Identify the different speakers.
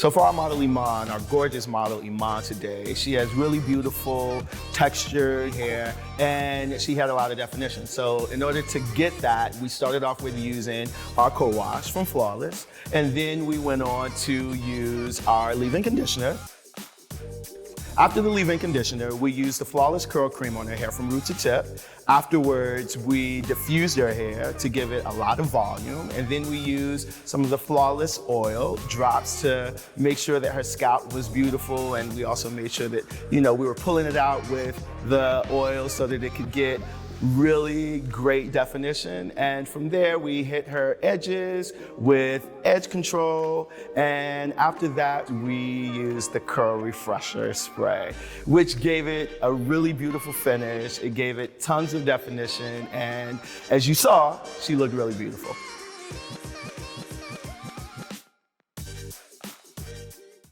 Speaker 1: So for our model Iman, our gorgeous model Iman today, she has really beautiful textured hair and she had a lot of definition. So in order to get that, we started off with using our co-wash from Flawless, and then we went on to use our leave-in conditioner. After the leave-in conditioner, we used the Flawless Curl Cream on her hair from root to tip. Afterwards, we diffused her hair to give it a lot of volume, and then we used some of the Flawless oil drops to make sure that her scalp was beautiful, and we also made sure that, we were pulling it out with the oil so that it could get really great definition. And from there, we hit her edges with edge control. And after that, we used the Curl Refresher spray, which gave it a really beautiful finish. It gave it tons of definition. And as you saw, she looked really beautiful.